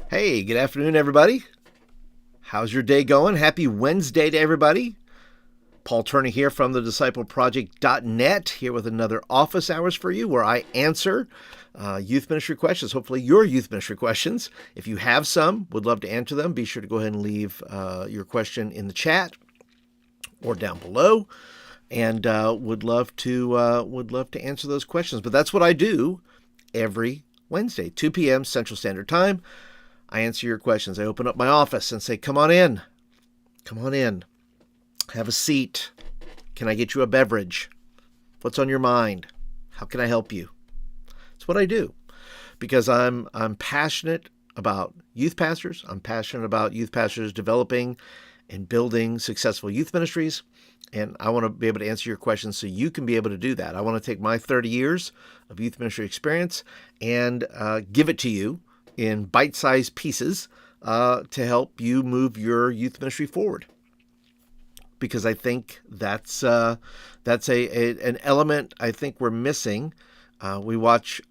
Hey, good afternoon, everybody. How's your day going? Happy Wednesday to everybody. Paul Turner here from the discipleproject.net, here with another office hours for you where I answer youth ministry questions, hopefully your youth ministry questions. If you have some, would love to answer them. Be sure to go ahead and leave your question in the chat or down below, and would love to answer those questions. But that's what I do every Wednesday, 2 p.m. Central Standard Time. I answer your questions. I open up my office and say, come on in. Come on in. Have a seat. Can I get you a beverage? What's on your mind? How can I help you? It's what I do because I'm passionate about youth pastors. I'm passionate about youth pastors developing and building successful youth ministries. And I want to be able to answer your questions so you can be able to do that. I want to take my 30 years of youth ministry experience and give it to you in bite-sized pieces to help you move your youth ministry forward. Because I think that's an element I think we're missing. We watch,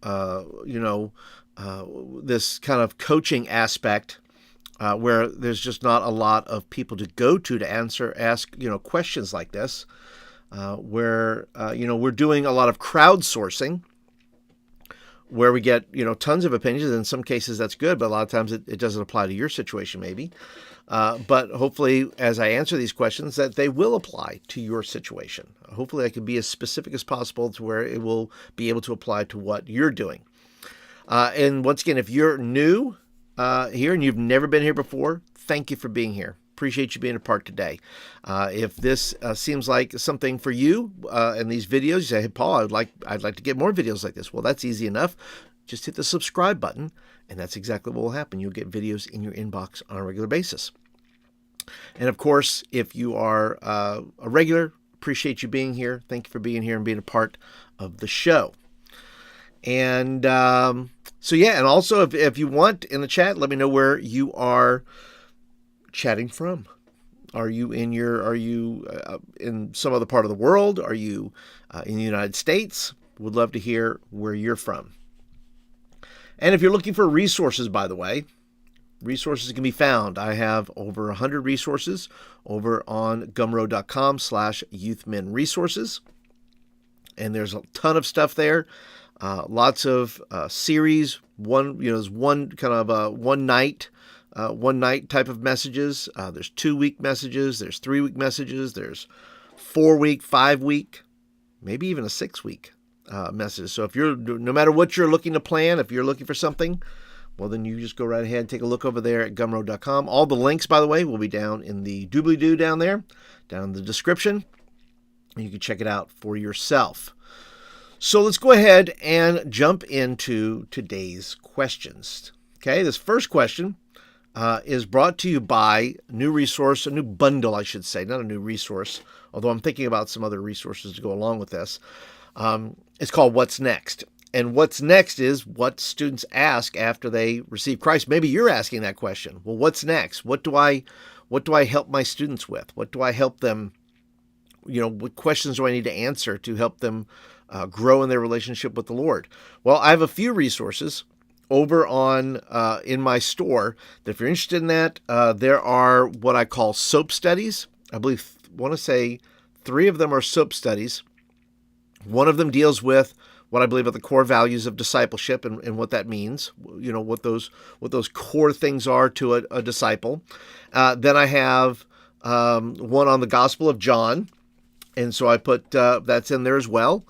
this kind of coaching aspect where there's just not a lot of people to go to ask questions like this. Where we're doing a lot of crowdsourcing, where we get, tons of opinions. In some cases that's good, but a lot of times it doesn't apply to your situation maybe. But hopefully as I answer these questions that they will apply to your situation. Hopefully I can be as specific as possible to where it will be able to apply to what you're doing. And once again, if you're new here and you've never been here before, thank you for being here. Appreciate you being a part today. If this seems like something for you in these videos, you say, hey, Paul, I'd like to get more videos like this. Well, that's easy enough. Just hit the subscribe button, and that's exactly what will happen. You'll get videos in your inbox on a regular basis. And of course, if you are a regular, appreciate you being here. Thank you for being here and being a part of the show. And and also if you want in the chat, let me know where you are chatting from. Are you in some other part of the world? Are you in the United States? Would love to hear where you're from. And if you're looking for resources, by the way, resources can be found. I have over 100 resources over on gumroad.com/youthmenresources. And there's a ton of stuff there. Lots of series. There's one kind of one night type of messages. There's 2-week messages. There's 3-week messages. There's 4-week, 5-week, maybe even a 6-week message. So if no matter what you're looking to plan, if you're looking for something, well, then you just go right ahead and take a look over there at gumroad.com. All the links, by the way, will be down in the doobly-doo down there, down in the description. You can check it out for yourself. So let's go ahead and jump into today's questions. Okay, this first question is brought to you by a new bundle, I should say, not a new resource, although I'm thinking about some other resources to go along with this. It's called What's Next. And what's next is what students ask after they receive Christ. Maybe you're asking that question. Well, what's next? What do I help my students with? What do I help them, what questions do I need to answer to help them grow in their relationship with the Lord? Well, I have a few resources over on in my store that if you're interested in that, there are what I call soap studies. I want to say 3 of them are soap studies. One of them deals with what I believe are the core values of discipleship and what that means, what those core things are to a disciple. Then I have one on the Gospel of John, and so I put that's in there as well.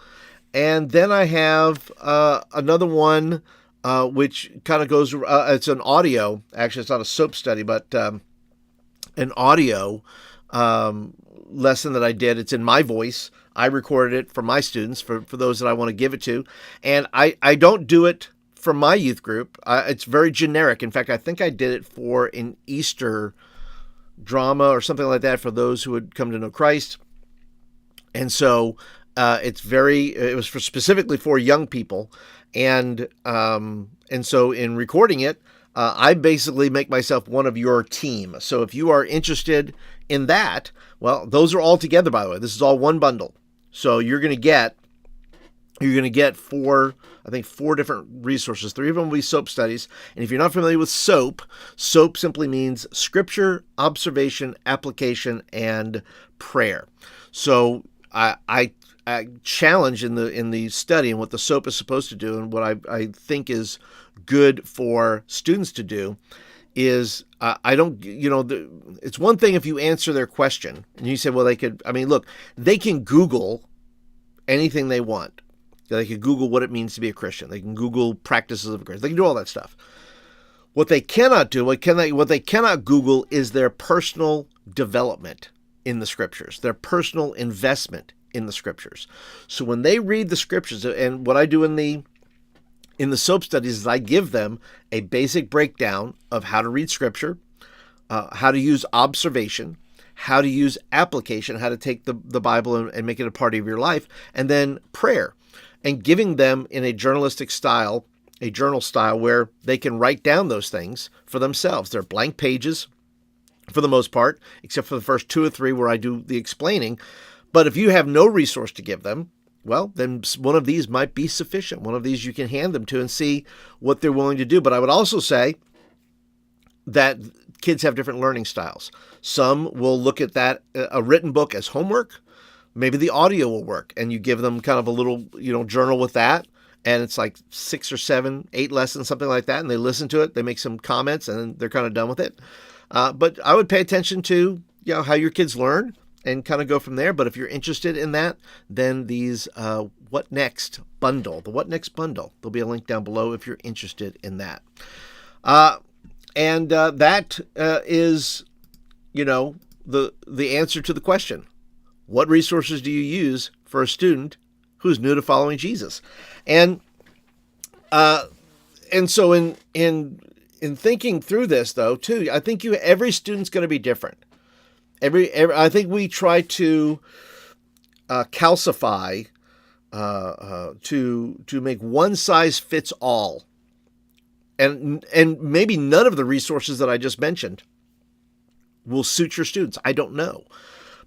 And then I have another one which kind of goes, it's an audio, actually it's not a soap study, but an audio lesson that I did. It's in my voice. I recorded it for my students, for those that I want to give it to. And I don't do it for my youth group. It's very generic. In fact, I think I did it for an Easter drama or something like that for those who would come to know Christ. And so it was specifically for young people. And so in recording it, I basically make myself one of your team. So if you are interested in that, well, those are all together, by the way. This is all one bundle. So you're going to get You're going to get four different resources. Three of them will be SOAP studies. And if you're not familiar with SOAP, SOAP simply means scripture, observation, application, and prayer. So I challenge in the study and what the SOAP is supposed to do, and what I think is good for students to do is I don't, it's one thing if you answer their question and you say, well, they can Google anything they want. They can Google what it means to be a Christian. They can Google practices of a Christian. They can do all that stuff. What they cannot do, what they cannot Google is their personal development in the scriptures, their personal investment in the scriptures. So when they read the scriptures, and what I do in the SOAP studies is I give them a basic breakdown of how to read scripture, how to use observation, how to use application, how to take the Bible and make it a part of your life, and then prayer. And giving them in a journal style where they can write down those things for themselves. They're blank pages for the most part, except for the first 2 or 3 where I do the explaining. But if you have no resource to give them, well, then one of these might be sufficient. One of these you can hand them to and see what they're willing to do. But I would also say that kids have different learning styles. Some will look at a written book as homework. Maybe the audio will work, and you give them kind of a little, journal with that, and it's like 6 or 7, 8 lessons, something like that, and they listen to it, they make some comments, and they're kind of done with it. But I would pay attention to, how your kids learn and kind of go from there. But if you're interested in that, then these What Next bundle, there'll be a link down below if you're interested in that. And that is, the answer to the question. What resources do you use for a student who's new to following Jesus? And so in thinking through this, though, too, I think every student's going to be different. I think we try to calcify to make one size fits all, and maybe none of the resources that I just mentioned will suit your students. I don't know.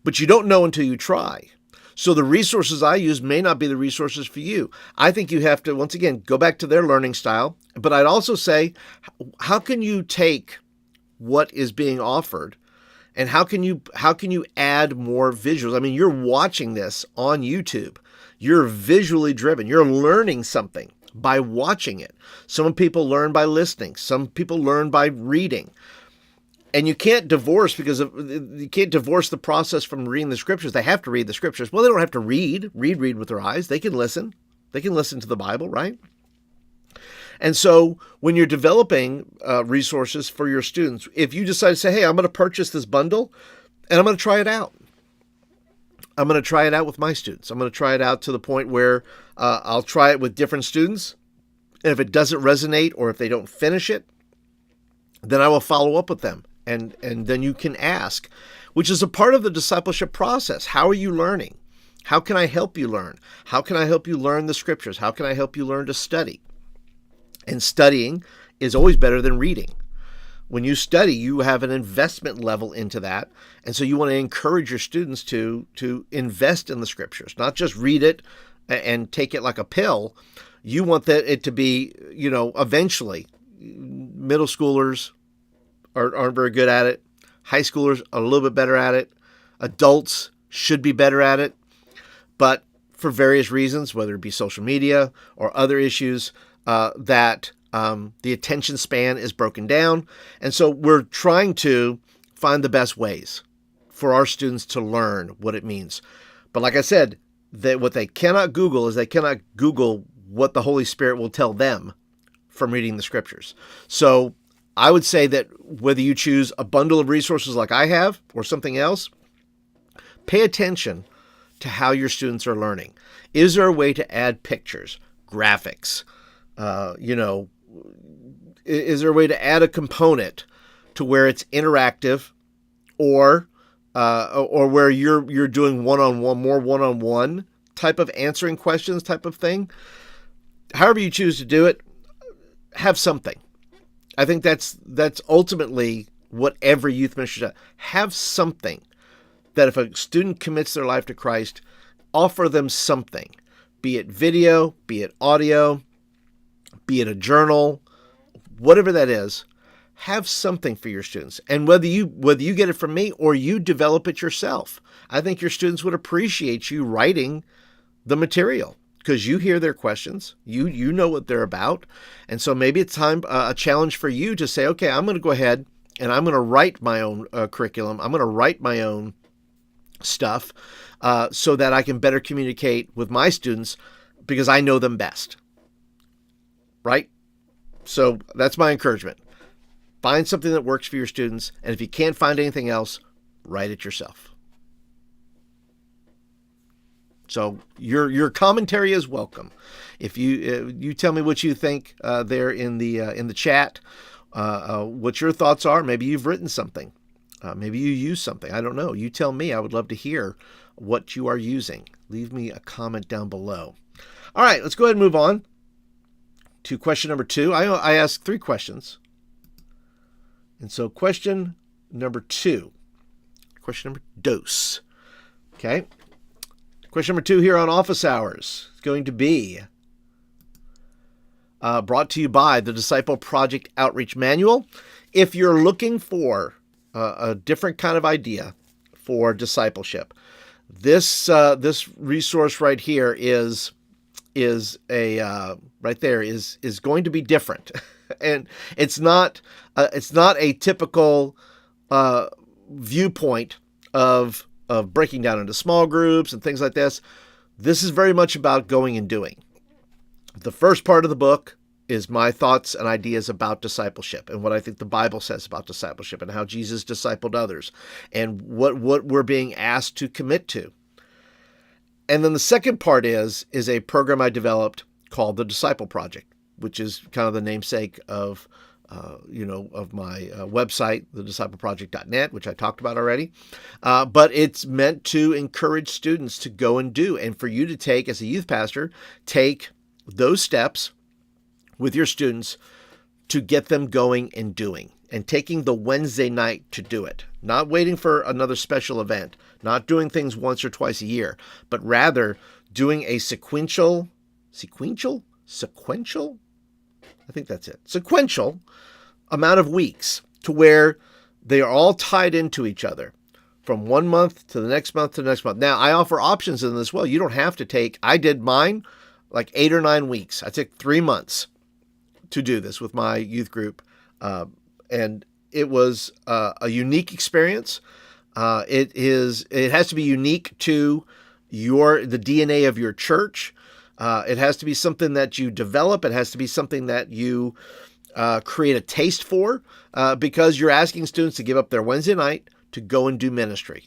But you don't know until you try. So the resources I use may not be the resources for you. I think you have to, once again, go back to their learning style. But I'd also say, how can you take what is being offered and how can you add more visuals? I mean, you're watching this on YouTube. You're visually driven. You're learning something by watching it. Some people learn by listening. Some people learn by reading. And you can't divorce the process from reading the scriptures. They have to read the scriptures. Well, they don't have to read with their eyes. They can listen. They can listen to the Bible, right? And so when you're developing resources for your students, if you decide to say, hey, I'm going to purchase this bundle and I'm going to try it out. I'm going to try it out with my students. I'm going to try it out to the point where I'll try it with different students. And if it doesn't resonate or if they don't finish it, then I will follow up with them. And then you can ask, which is a part of the discipleship process. How are you learning? How can I help you learn? How can I help you learn the scriptures? How can I help you learn to study? And studying is always better than reading. When you study, you have an investment level into that. And so you want to encourage your students to invest in the scriptures, not just read it and take it like a pill. You want it to be, eventually middle schoolers aren't very good at it. High schoolers are a little bit better at it. Adults should be better at it. But for various reasons, whether it be social media or other issues, that the attention span is broken down. And so we're trying to find the best ways for our students to learn what it means. But like I said, what they cannot Google is they cannot Google what the Holy Spirit will tell them from reading the scriptures. So I would say that whether you choose a bundle of resources like I have or something else, pay attention to how your students are learning. Is there a way to add pictures, graphics? Is there a way to add a component to where it's interactive, or where you're doing one-on-one type of answering questions type of thing? However you choose to do it, have something. I think that's ultimately what every youth ministry does. Have something that if a student commits their life to Christ, offer them something. be it video, be it audio, be it a journal, whatever that is, have something for your students. And whether you get it from me or you develop it yourself, I think your students would appreciate you writing the material because you hear their questions, you know what they're about. And so maybe it's time, a challenge for you to say, okay, I'm going to go ahead and I'm going to write my own curriculum. I'm going to write my own stuff so that I can better communicate with my students because I know them best. Right? So that's my encouragement. Find something that works for your students, and if you can't find anything else, write it yourself. So your commentary is welcome. If you tell me what you think there in the chat, what your thoughts are. Maybe you've written something. Maybe you use something. I don't know. You tell me. I would love to hear what you are using. Leave me a comment down below. All right, let's go ahead and move on to question number 2. I asked 3 questions. And so question number 2, question number dos. Okay. Question number 2 here on office hours is going to be brought to you by the Disciple Project Outreach Manual. If you're looking for a different kind of idea for discipleship, this resource right here is right there is going to be different, and it's not a typical viewpoint of breaking down into small groups and things like this. This is very much about going and doing. The first part of the book is my thoughts and ideas about discipleship and what I think the Bible says about discipleship and how Jesus discipled others and what we're being asked to commit to. And then the second part is a program I developed called the Disciple Project, which is kind of the namesake of my website, thediscipleproject.net, which I talked about already. But it's meant to encourage students to go and do, and for you to take, as a youth pastor, take those steps with your students to get them going and doing, and taking the Wednesday night to do it. Not waiting for another special event, not doing things once or twice a year, but rather doing a sequential, I think that's it. Sequential amount of weeks to where they are all tied into each other from one month to the next month to the next month. Now, I offer options in this as well. You don't have to take, I did mine like 8 or 9 weeks. I took 3 months to do this with my youth group. And it was a unique experience. It has to be unique to the DNA of your church. It has to be something that you develop. It has to be something that you create a taste for, because you're asking students to give up their Wednesday night to go and do ministry.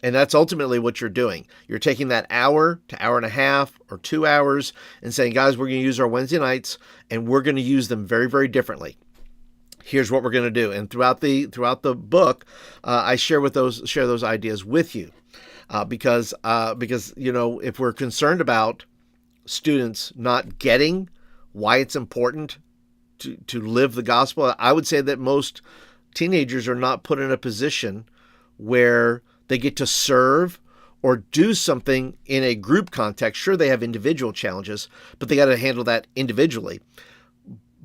And that's ultimately what you're doing. You're taking that hour to hour and a half or 2 hours and saying, guys, we're going to use our Wednesday nights and we're going to use them very, very differently. Here's what we're going to do. And throughout the book, I share those ideas with you, because if we're concerned about students not getting why it's important to live the gospel, I would say that most teenagers are not put in a position where they get to serve or do something in a group context. Sure, they have individual challenges, but they got to handle that individually.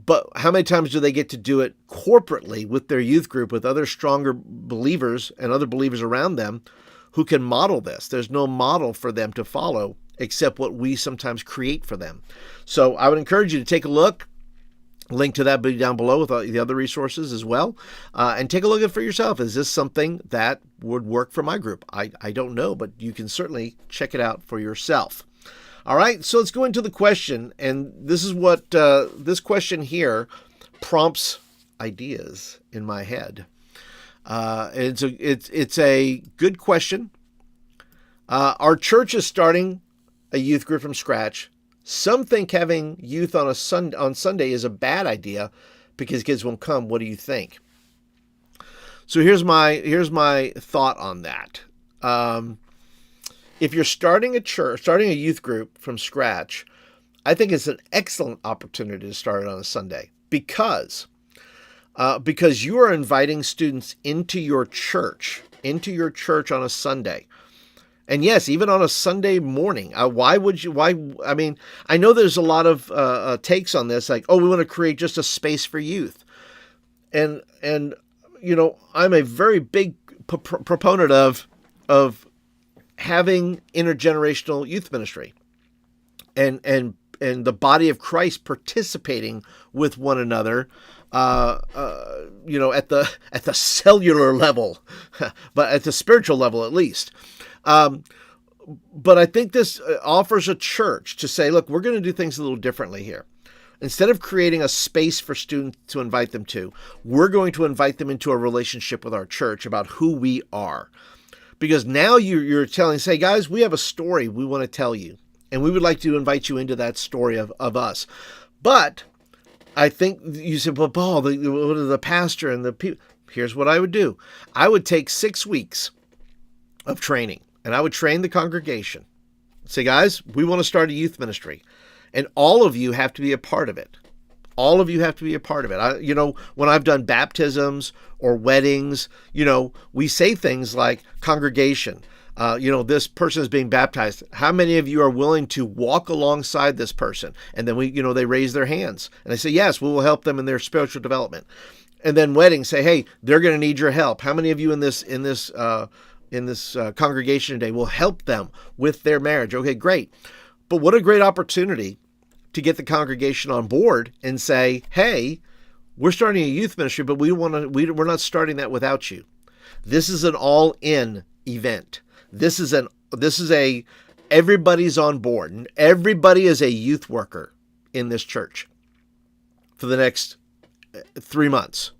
But how many times do they get to do it corporately with their youth group, with other stronger believers and other believers around them who can model this? There's no model for them to follow except what we sometimes create for them. So I would encourage you to take a look. Link to that will be down below with the other resources as well. And take a look at it for yourself. Is this something that would work for my group? I don't know, but you can certainly check it out for yourself. All right, so let's go into the question. And this is what this question here prompts ideas in my head. It's a good question. Our church is starting a youth group from scratch. Some think having youth on Sunday is a bad idea because kids won't come. What do you think? So here's my thought on that. If you're starting a youth group from scratch, I think it's an excellent opportunity to start it on a Sunday because you are inviting students into your church on a Sunday. And yes, even on a Sunday morning, why would you? Why? I mean, I know there's a lot of takes on this, like, oh, we want to create just a space for youth, and I'm a very big proponent of having intergenerational youth ministry, and the body of Christ participating with one another, at the cellular level, but at the spiritual level at least. But I think this offers a church to say, look, we're going to do things a little differently here. Instead of creating a space for students to invite them to, we're going to invite them into a relationship with our church about who we are. Because now you're telling, say, guys, we have a story we want to tell you, and we would like to invite you into that story of us. But I think you said, well, Paul, the pastor and the people, here's what I would do. I would take 6 weeks of training, and I would train the congregation. Say, guys, we want to start a youth ministry, and all of you have to be a part of it. All of you have to be a part of it. When I've done baptisms or weddings, we say things like, congregation, this person is being baptized. How many of you are willing to walk alongside this person? And then they raise their hands, and I say, yes, we will help them in their spiritual development. And then weddings, say, hey, they're going to need your help. How many of you in this congregation today will help them with their marriage? Okay, great. But what a great opportunity to get the congregation on board and say, hey, we're starting a youth ministry, but we're not starting that without you. This is an all-in event. This is everybody's on board, and everybody is a youth worker in this church for the next 3 months,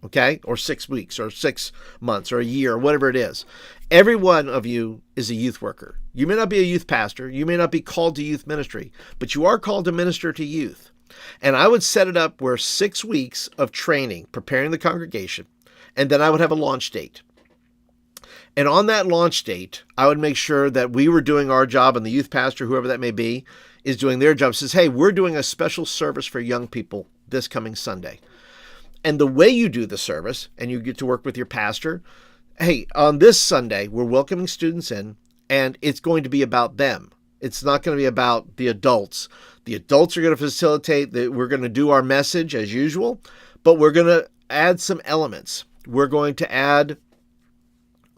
okay? Or 6 weeks, or 6 months, or a year, or whatever it is. Every one of you is a youth worker. You may not be a youth pastor. You may not be called to youth ministry, but you are called to minister to youth. And I would set it up where 6 weeks of training, preparing the congregation, and then I would have a launch date. And on that launch date, I would make sure that we were doing our job, and the youth pastor, whoever that may be, is doing their job. Says, hey, we're doing a special service for young people this coming Sunday. And the way you do the service, and you get to work with your pastor, hey, on this Sunday, we're welcoming students in, and it's going to be about them. It's not going to be about the adults. The adults are going to facilitate. We're going to do our message as usual, but we're going to add some elements. We're going to add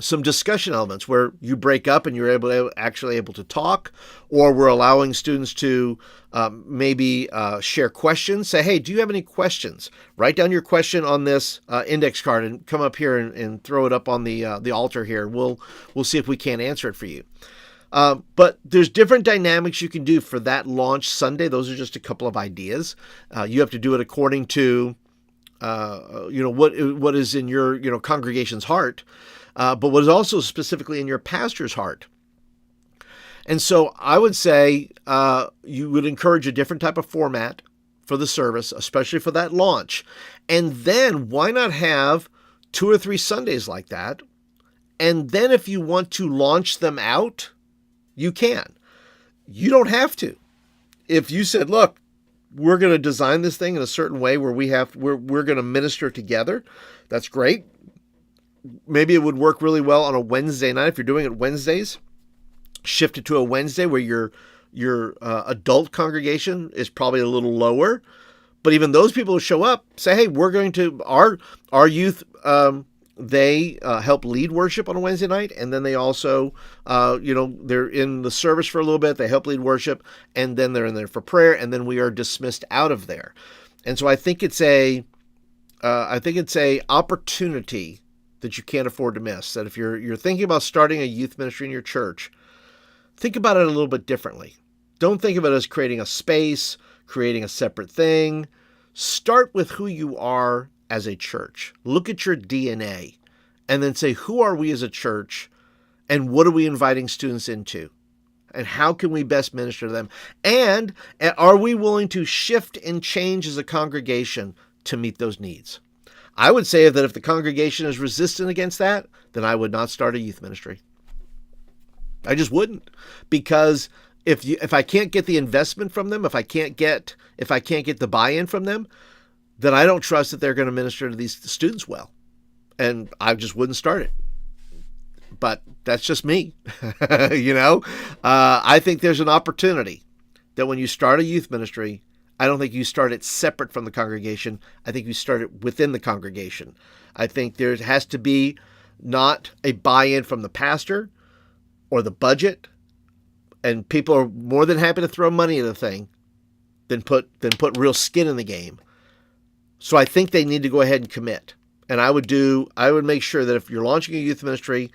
some discussion elements where you break up and you're actually able to talk, or we're allowing students to maybe share questions. Say, hey, do you have any questions? Write down your question on this index card and come up here and throw it up on the altar here. We'll see if we can't answer it for you. But there's different dynamics you can do for that launch Sunday. Those are just a couple of ideas. You have to do it according to what is in your congregation's heart. But what is also specifically in your pastor's heart. And so I would say you would encourage a different type of format for the service, especially for that launch. And then why not have 2 or 3 Sundays like that? And then if you want to launch them out, you can. You don't have to. If you said, look, we're going to design this thing in a certain way where we're going to minister together, that's great. Maybe it would work really well on a Wednesday night. If you're doing it Wednesdays, shift it to a Wednesday where your adult congregation is probably a little lower. But even those people who show up say, hey, we're going to, our youth, they help lead worship on a Wednesday night. And then they also, they're in the service for a little bit. They help lead worship. And then they're in there for prayer. And then we are dismissed out of there. And so I think it's a opportunity that you can't afford to miss. That if you're thinking about starting a youth ministry in your church, think about it a little bit differently. Don't think of it as creating a space, creating a separate thing. Start with who you are as a church. Look at your DNA and then say, who are we as a church and what are we inviting students into? And how can we best minister to them? And are we willing to shift and change as a congregation to meet those needs? I would say that if the congregation is resistant against that, then I would not start a youth ministry. I just wouldn't, because if I can't get the investment from them, if I can't get the buy-in from them, then I don't trust that they're going to minister to these students well, and I just wouldn't start it. but that's just me. I think there's an opportunity that when you start a youth ministry, I don't think you start it separate from the congregation. I think you start it within the congregation. I think there has to be not a buy-in from the pastor or the budget, and people are more than happy to throw money at the thing than put real skin in the game. So I think they need to go ahead and commit. And I would make sure that if you're launching a youth ministry,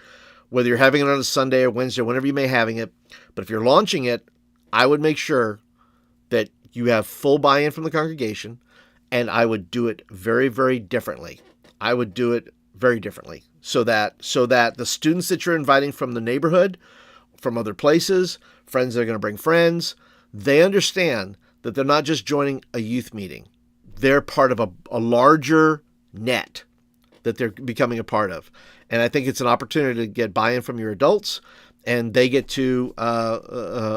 whether you're having it on a Sunday or Wednesday, whenever you may having it, but if you're launching it, I would make sure that you have full buy-in from the congregation, and I would do it very, very differently. I would do it very differently so that the students that you're inviting from the neighborhood, from other places, friends that are going to bring friends, they understand that they're not just joining a youth meeting. They're part of a larger net that they're becoming a part of. And I think it's an opportunity to get buy-in from your adults, and they get to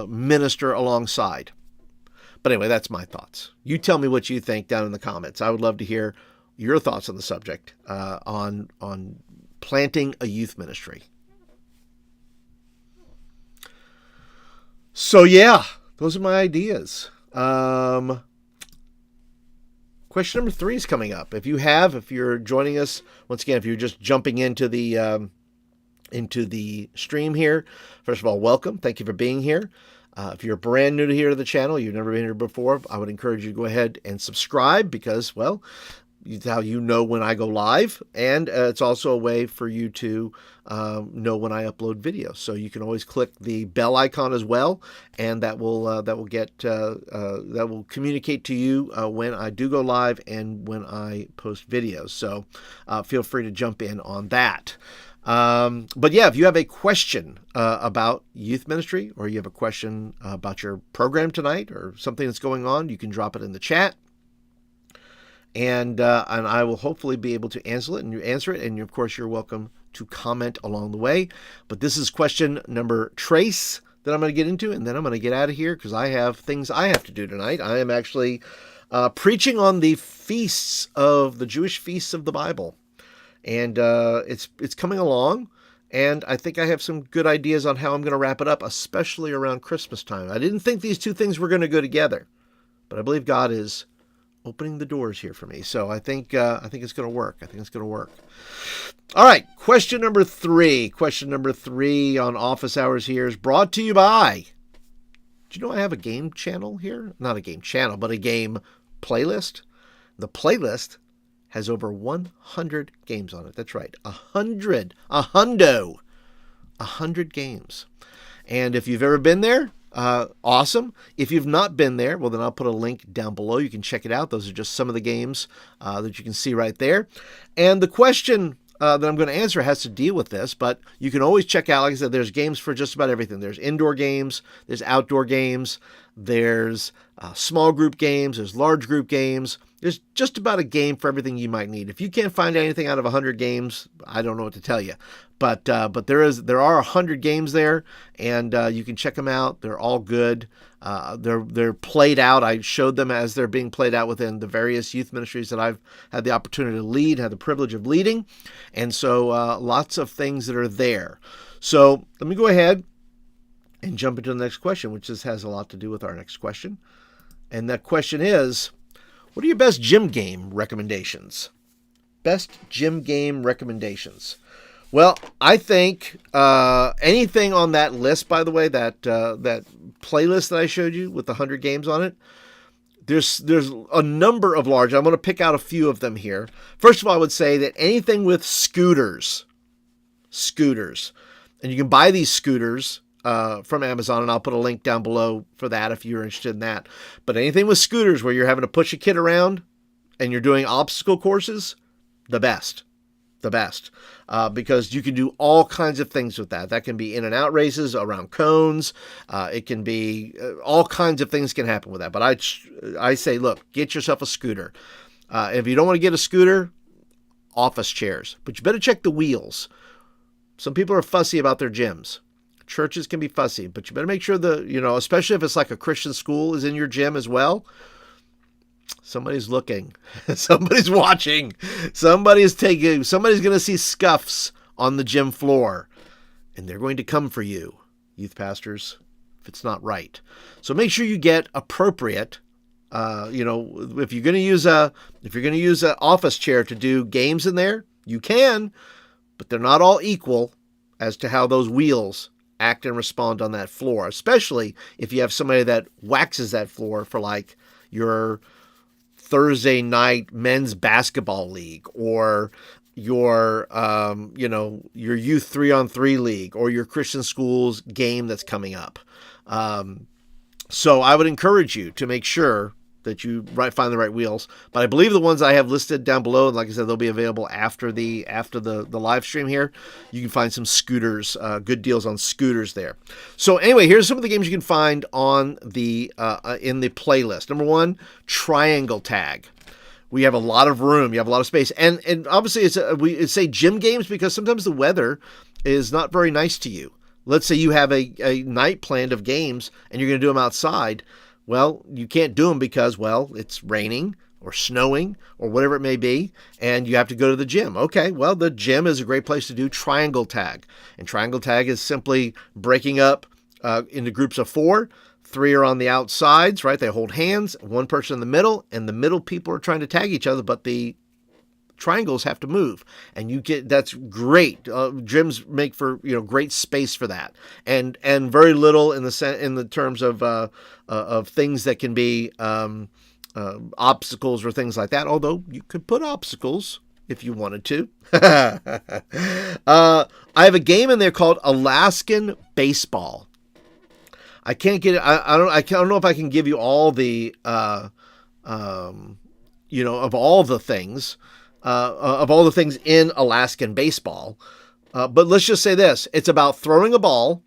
minister alongside. But anyway, that's my thoughts. You tell me what you think down in the comments. I would love to hear your thoughts on the subject, on planting a youth ministry. So yeah, those are my ideas. Question number 3 is coming up. If you're joining us, once again, if you're just jumping into the stream here, first of all, welcome. Thank you for being here. If you're brand new to the channel, you've never been here before, I would encourage you to go ahead and subscribe because, well, it's how you know when I go live, and it's also a way for you to know when I upload videos. So you can always click the bell icon as well, and that will communicate to you when I do go live and when I post videos. So feel free to jump in on that. But yeah, if you have a question about youth ministry, or you have a question about your program tonight or something that's going on, you can drop it in the chat. And I will hopefully be able to answer it. And of course, you're welcome to comment along the way. But this is question number trace that I'm going to get into, and then I'm going to get out of here because I have things I have to do tonight. I am actually preaching on the Jewish feasts of the Bible, and it's coming along. And I think I have some good ideas on how I'm going to wrap it up, especially around Christmas time. I didn't think these two things were going to go together, but I believe God is opening the doors here for me. So I think it's going to work. All right. Question number 3 on office hours here is brought to you by, do you know I have a game channel here? Not a game channel, but a game playlist. The playlist has over 100 games on it. That's right. 100 games. And if you've ever been there, awesome. If you've not been there, well, then I'll put a link down below. You can check it out. Those are just some of the games that you can see right there. And the question that I'm going to answer has to deal with this, but you can always check out, like I said, there's games for just about everything. There's indoor games, there's outdoor games, there's small group games, there's large group games. There's just about a game for everything you might need. If you can't find anything out of 100 games, I don't know what to tell you. But there are 100 games there, and you can check them out. They're all good. They're played out. I showed them as they're being played out within the various youth ministries that I've had the opportunity to lead, had the privilege of leading, and so lots of things that are there. So let me go ahead and jump into the next question, which just has a lot to do with our next question. And that question is, what are your best gym game recommendations? Best gym game recommendations. Well, I think anything on that list, by the way, that playlist that I showed you with the 100 games on it, there's a number of large. I'm going to pick out a few of them here. First of all, I would say that anything with scooters, and you can buy these scooters from Amazon, and I'll put a link down below for that if you're interested in that. But anything with scooters where you're having to push a kid around and you're doing obstacle courses, the best. Because you can do all kinds of things with that. That can be in and out races around cones. It can be all kinds of things can happen with that. But I say, look, get yourself a scooter. If you don't want to get a scooter, office chairs. But you better check the wheels. Some people are fussy about their gyms. Churches can be fussy, but you better make sure especially if it's like a Christian school is in your gym as well. Somebody's looking, somebody's watching, somebody's going to see scuffs on the gym floor. and they're going to come for you, youth pastors, if it's not right. So make sure you get appropriate. If you're going to use an office chair to do games in there, you can, but they're not all equal as to how those wheels act and respond on that floor, especially if you have somebody that waxes that floor for like your Thursday night men's basketball league, or your youth 3-on-3 league, or your Christian schools game that's coming up. So I would encourage you to make sure that you find the right wheels. But I believe the ones I have listed down below, and like I said, they'll be available after the live stream here. You can find some scooters, good deals on scooters there. So anyway, here's some of the games you can find on the in the playlist. Number 1, triangle tag. We have a lot of room. You have a lot of space, and obviously we say gym games because sometimes the weather is not very nice to you. Let's say you have a night planned of games and you're going to do them outside. Well, you can't do them because, it's raining or snowing or whatever it may be, and you have to go to the gym. Okay, well, the gym is a great place to do triangle tag. And triangle tag is simply breaking up into groups of 4. 3 are on the outsides, right? They hold hands, 1 person in the middle, and the middle people are trying to tag each other, but the triangles have to move, and that's great. Gyms make for great space for that, and very little in the terms of things that can be obstacles or things like that. Although you could put obstacles if you wanted to. I have a game in there called Alaskan Baseball. I can't get it. I don't know if I can give you all the of all the things. Of all the things in Alaskan baseball. But let's just say this. It's about throwing a ball.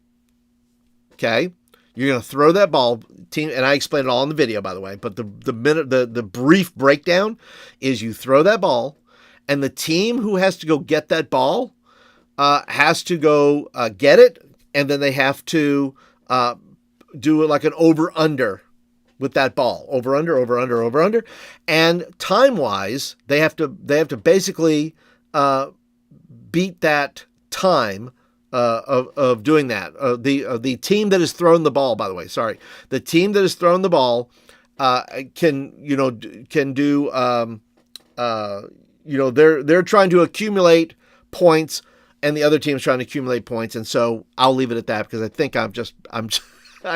Okay. You're going to throw that ball. Team, and I explained it all in the video, by the way. But the brief breakdown is you throw that ball, and the team who has to go get that ball has to go get it, and then they have to do it like an over-under with that ball, over under, and time-wise, they have to basically beat that time of doing that. The team that has thrown the ball, by the way, the team that has thrown the ball can do. They're trying to accumulate points, and the other team's trying to accumulate points, and so I'll leave it at that because I think I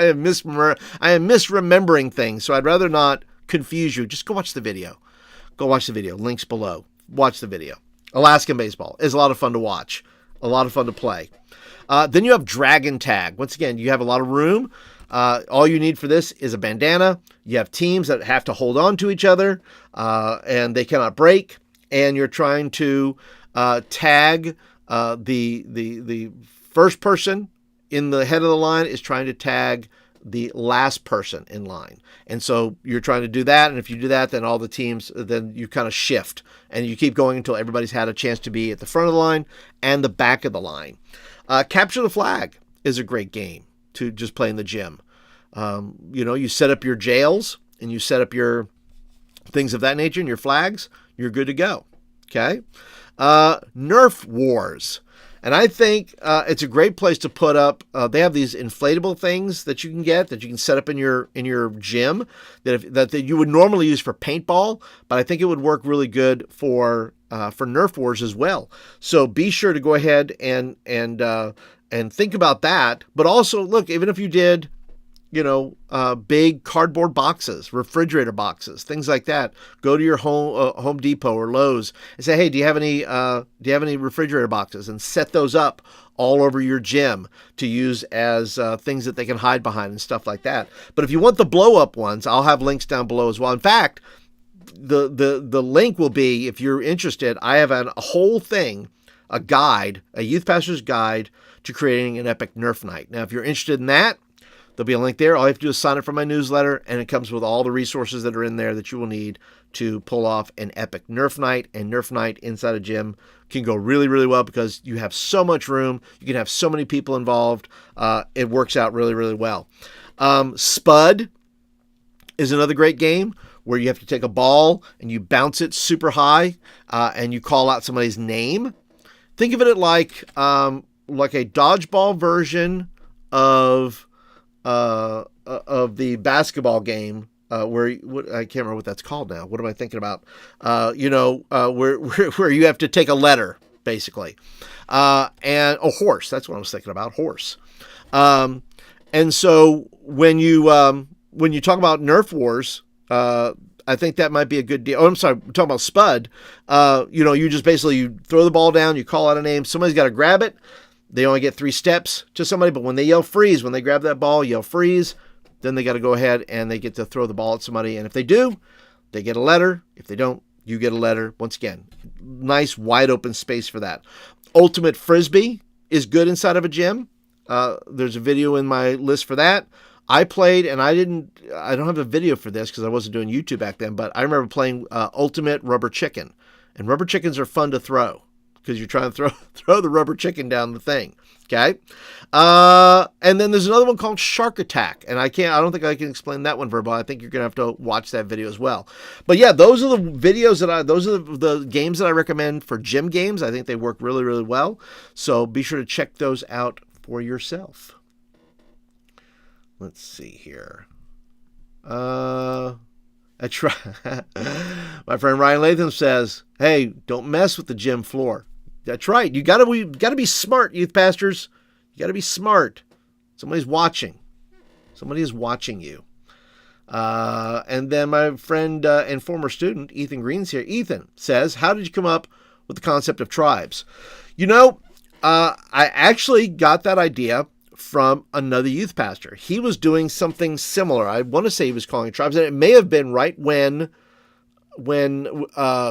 am misremembering things, so I'd rather not confuse you. Just go watch the video. Links below. Watch the video. Alaskan Baseball is a lot of fun to watch. A lot of fun to play. Then you have Dragon Tag. Once again, you have a lot of room. All you need for this is a bandana. You have teams that have to hold on to each other, and they cannot break. And you're trying to tag the first person in the head of the line is trying to tag the last person in line. And so you're trying to do that. And if you do that, then all the teams, then you kind of shift and you keep going until everybody's had a chance to be at the front of the line and the back of the line. Capture the Flag is a great game to just play in the gym. You set up your jails and you set up your things of that nature and your flags, you're good to go. Okay. Nerf Wars. And I think it's a great place to put up. They have these inflatable things that you can get that you can set up in your gym that you would normally use for paintball, but I think it would work really good for Nerf Wars as well. So be sure to go ahead and think about that. But also look, even if you did, big cardboard boxes, refrigerator boxes, things like that. Go to your Home Depot or Lowe's and say, hey, do you have any refrigerator boxes? And set those up all over your gym to use as things that they can hide behind and stuff like that. But if you want the blow up ones, I'll have links down below as well. In fact, the link will be, if you're interested, I have a whole thing, a guide, a youth pastor's guide to creating an epic Nerf night. Now, if you're interested in that, there'll be a link there. All you have to do is sign up for my newsletter, and it comes with all the resources that are in there that you will need to pull off an epic Nerf night. And Nerf night inside a gym can go really, really well because you have so much room. You can have so many people involved. It works out really, really well. Spud is another great game where you have to take a ball and you bounce it super high and you call out somebody's name. Think of it like like a dodgeball version of the basketball game. I can't remember what that's called now. What am I thinking about? Where you have to take a letter, basically, and a horse. That's what I was thinking about. Horse. And so when you talk about Nerf wars, I think that might be a good deal. Oh, I'm sorry. We're talking about Spud. You just basically you throw the ball down, you call out a name. Somebody's got to grab it. They only get 3 steps to somebody, but when they yell freeze, when they grab that ball, yell freeze, then they got to go ahead and they get to throw the ball at somebody. And if they do, they get a letter. If they don't, you get a letter. Once again, nice wide open space for that. Ultimate Frisbee is good inside of a gym. There's a video in my list for that. I played, and I don't have a video for this because I wasn't doing YouTube back then, but I remember playing Ultimate Rubber Chicken. And rubber chickens are fun to throw because you're trying to throw the rubber chicken down the thing. Okay. And then there's another one called Shark Attack. And I don't think I can explain that one verbally. I think you're going to have to watch that video as well. But yeah, those are the videos those are the games that I recommend for gym games. I think they work really, really well. So be sure to check those out for yourself. Let's see here. My friend Ryan Latham says, "Hey, don't mess with the gym floor." That's right. You gotta be smart, youth pastors. You gotta be smart. Somebody's watching. Somebody is watching you. And then my friend and former student Ethan Green's here. Ethan says, "How did you come up with the concept of tribes?" I actually got that idea from another youth pastor. He was doing something similar. I want to say he was calling it tribes, and it may have been right when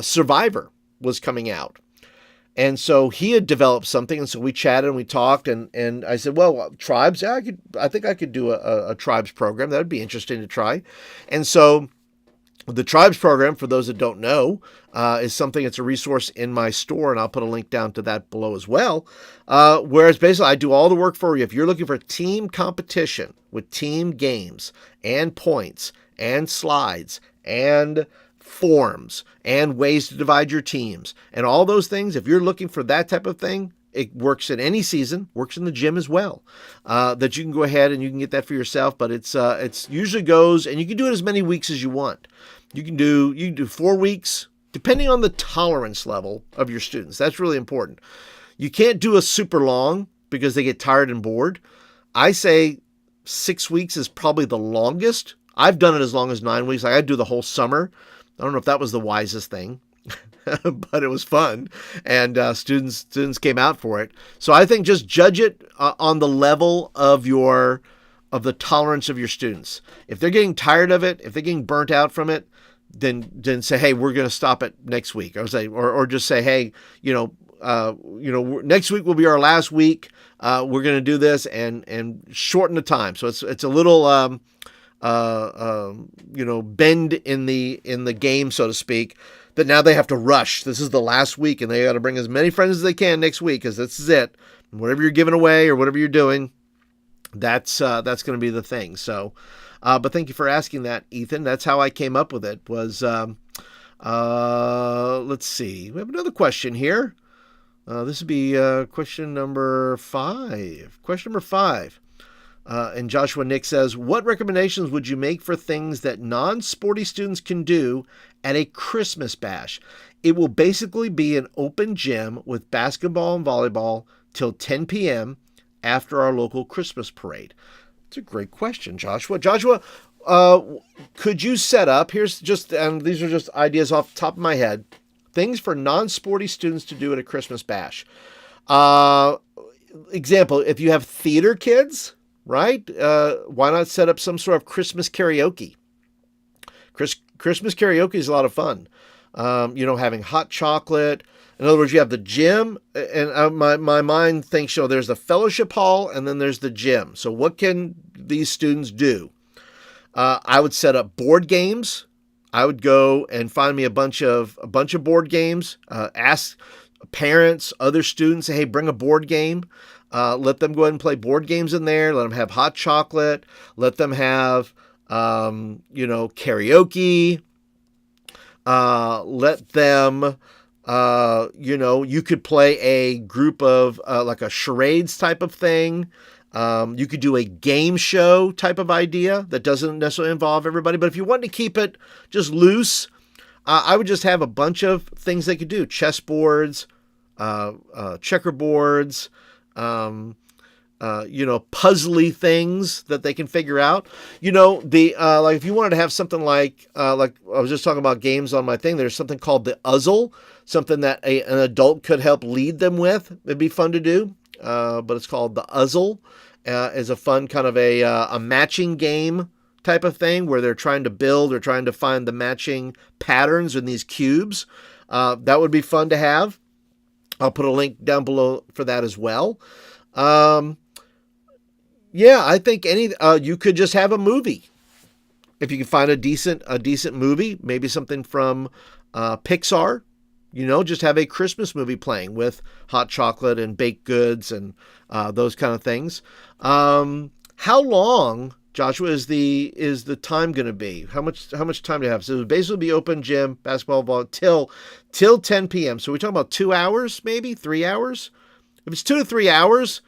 Survivor was coming out. And so he had developed something, and so we chatted and we talked, and I said, well, tribes, yeah, I think I could do a tribes program. That would be interesting to try. And so the tribes program, for those that don't know, is something, it's a resource in my store, and I'll put a link down to that below as well. Whereas basically I do all the work for you. If you're looking for team competition with team games and points and slides and forms and ways to divide your teams and all those things, if you're looking for that type of thing, it works in any season, works in the gym as well, that you can go ahead and you can get that for yourself. But it's usually goes, and you can do it as many weeks as you want. You can do 4 weeks, depending on the tolerance level of your students. That's really important. You can't do a super long because they get tired and bored. I say 6 weeks is probably the longest. I've done it as long as 9 weeks. I'd do the whole summer. I don't know if that was the wisest thing, but it was fun, and students came out for it. So I think just judge it on the level of the tolerance of your students. If they're getting tired of it, if they're getting burnt out from it, then say, hey, we're going to stop it next week. Or just say, hey, next week will be our last week. We're going to do this and shorten the time. So it's a little bend in the game, so to speak, that now they have to rush. This is the last week, and they got to bring as many friends as they can next week, because this is it. Whatever you're giving away or whatever you're doing, that's going to be the thing. So, but thank you for asking that, Ethan. That's how I came up with it. Was let's see. We have another question here. This would be question number 5. Question number 5. And Joshua Nick says, what recommendations would you make for things that non-sporty students can do at a Christmas bash? It will basically be an open gym with basketball and volleyball till 10 p.m. after our local Christmas parade. It's a great question, Joshua. Joshua, could you set up, and these are just ideas off the top of my head, things for non-sporty students to do at a Christmas bash. Example, if you have theater kids, right? Why not set up some sort of Christmas karaoke? Christmas karaoke is a lot of fun. Having hot chocolate. In other words, you have the gym, and my mind thinks, there's the fellowship hall, and then there's the gym. So what can these students do? I would set up board games. I would go and find me a bunch of board games. Ask parents, other students, hey, bring a board game. Let them go ahead and play board games in there. Let them have hot chocolate. Let them have, karaoke. Let them You could play a group of like a charades type of thing. You could do a game show type of idea that doesn't necessarily involve everybody. But if you want to keep it just loose, I would just have a bunch of things they could do: chessboards, checkerboards, puzzly things that they can figure out. Like if you wanted to have something like I was just talking about games on my thing, there's something called the Uzzle, something that an adult could help lead them with. It'd be fun to do, but it's called the Uzzle. Is a fun kind of a matching game type of thing where they're trying to build or trying to find the matching patterns in these cubes. That would be fun to have. I'll put a link down below for that as well. I think you could just have a movie. If you can find a decent movie, maybe something from Pixar, just have a Christmas movie playing with hot chocolate and baked goods and those kind of things. How long, Joshua, is the time going to be? How much time do you have? So it would basically be open gym, basketball, ball till 10 p.m. So we're talking about 2 hours, maybe 3 hours. If it's 2 to 3 hours,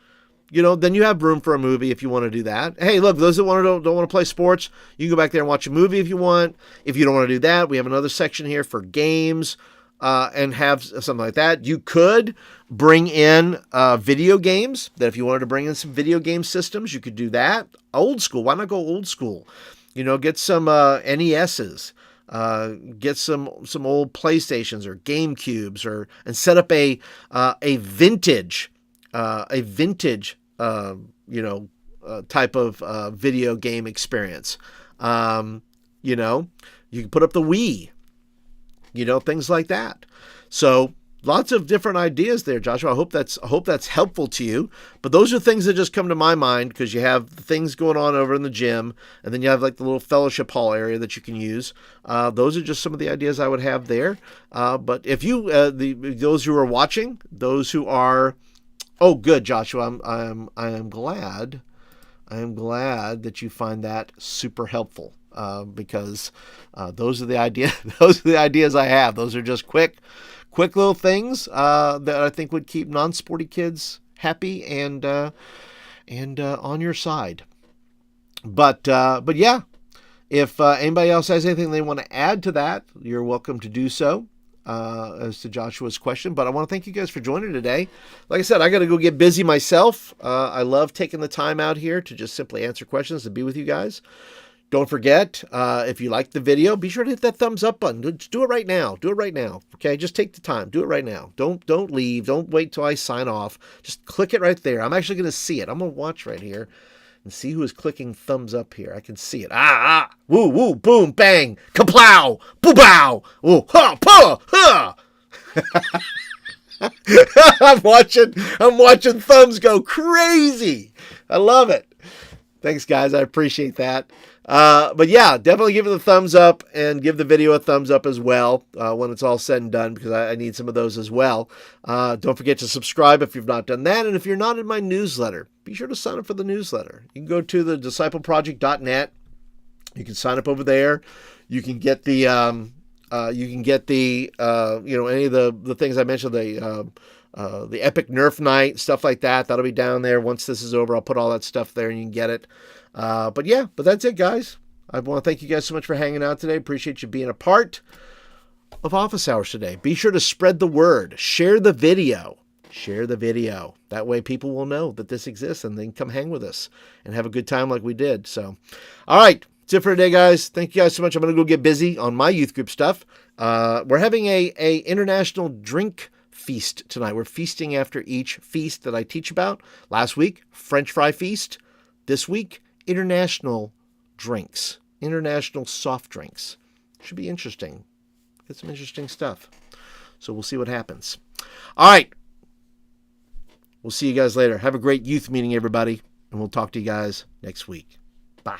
then you have room for a movie if you want to do that. Hey, look, those that don't want to play sports, you can go back there and watch a movie if you want. If you don't want to do that, we have another section here for games and have something like that. You could bring in video games. That if you wanted to bring in some video game systems, you could do that. Old school. Why not go old school? Get some NESs. Get some old PlayStations or GameCubes, and set up a vintage type of video game experience. You can put up the Wii, things like that. So lots of different ideas there, Joshua. I hope that's helpful to you. But those are things that just come to my mind because you have things going on over in the gym, and then you have like the little fellowship hall area that you can use. Those are just some of the ideas I would have there. But if you, those who are watching, those who are, oh, good, Joshua. I am glad that you find that super helpful. Because those are the ideas I have. Those are just quick little things that I think would keep non-sporty kids happy and on your side. But yeah, if anybody else has anything they want to add to that, you're welcome to do so. As to Joshua's question, but I want to thank you guys for joining today. Like I said, I got to go get busy myself. I love taking the time out here to just simply answer questions and be with you guys. Don't forget, if you like the video, be sure to hit that thumbs up button. Just do it right now. Do it right now. Okay, just take the time. Do it right now. Don't leave. Don't wait till I sign off. Just click it right there. I'm actually going to see it. I'm going to watch right here and see who is clicking thumbs up here. I can see it. Woo, woo, boom, bang, kaplow, boo, bow, woo, ha, pa, ha. I'm watching thumbs go crazy. I love it. Thanks, guys. I appreciate that. But yeah, definitely give it a thumbs up and give the video a thumbs up as well when it's all said and done, because I need some of those as well. Don't forget to subscribe if you've not done that. And if you're not in my newsletter, be sure to sign up for the newsletter. You can go to the discipleproject.net. You can sign up over there. You can get the any of the things I mentioned, the epic Nerf night, stuff like that. That'll be down there. Once this is over, I'll put all that stuff there and you can get it. But that's it, guys. I want to thank you guys so much for hanging out today. Appreciate you being a part of Office Hours today. Be sure to spread the word. Share the video. That way people will know that this exists and they can come hang with us and have a good time like we did. So, all right. That's it for today, guys. Thank you guys so much. I'm going to go get busy on my youth group stuff. We're having a international drink feast tonight. We're feasting after each feast that I teach about. Last week, French fry feast. This week, international drinks, international soft drinks. Should be interesting. Get some interesting stuff. So we'll see what happens. All right. We'll see you guys later. Have a great youth meeting, everybody. And we'll talk to you guys next week. Bye.